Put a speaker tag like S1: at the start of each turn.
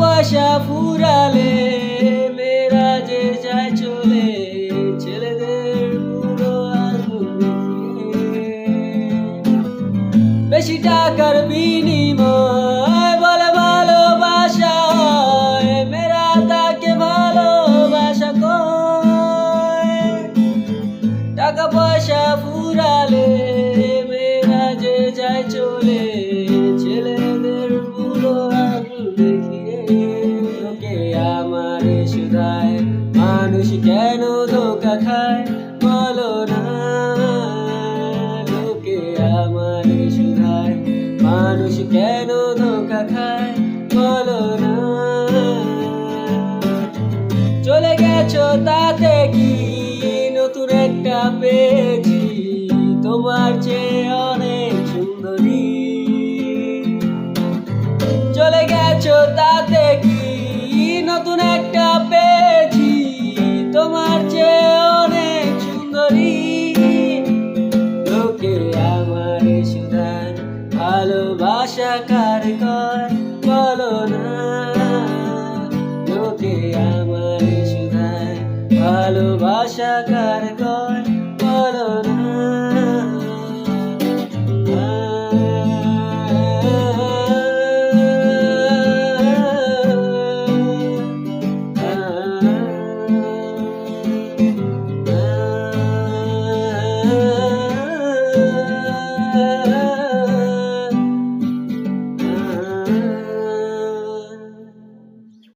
S1: পয়সা ফুরালে মেয়েরা যে যায় চলে, ছেলেদের বুড়ো আঙুল দেখিয়ে। বেশি টাকার বিনিময় বলে ভালোবাসা হয়, মেয়েরা তাকে ভালোবাসা কয়। টাকা পয়সা ফুরালে মেয়েরা যে যায় চলে, ছেলেদের বুড়ো আঙুল দেখিয়ে। লোকে আমারে শুধায় মানুষ কেন ধোঁকা খায়, বলো না। লোকে আমারে শুধায় মানুষ কেন ধোঁকা খায়, বলো না। চলে গেছো তাতে কি নতুন একটা পেয়েছি, তোমার চেয়ে অনেক সুন্দরী। চলে গেছো তাতে কি নতুন একটা পেয়েছি, তোমার চেয়ে অনেক সুন্দরী। লোকে আমারে শুধায় ভালোবাসা